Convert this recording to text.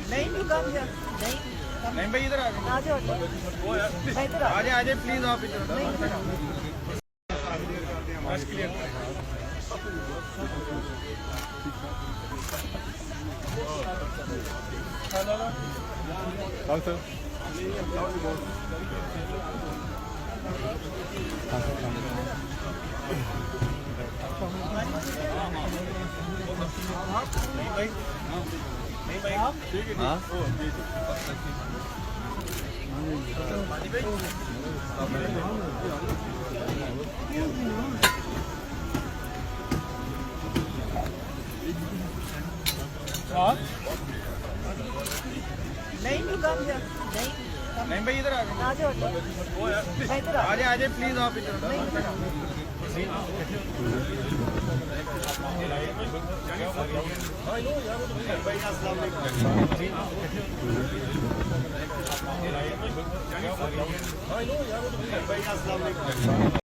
नहीं नहीं कम है नहीं भाई इधर आ जाओ आ जाए प्लीज आप इधर नहीं नहीं कम है नहीं भाई इधर आ जाओ आ जाए प्लीज आप इधर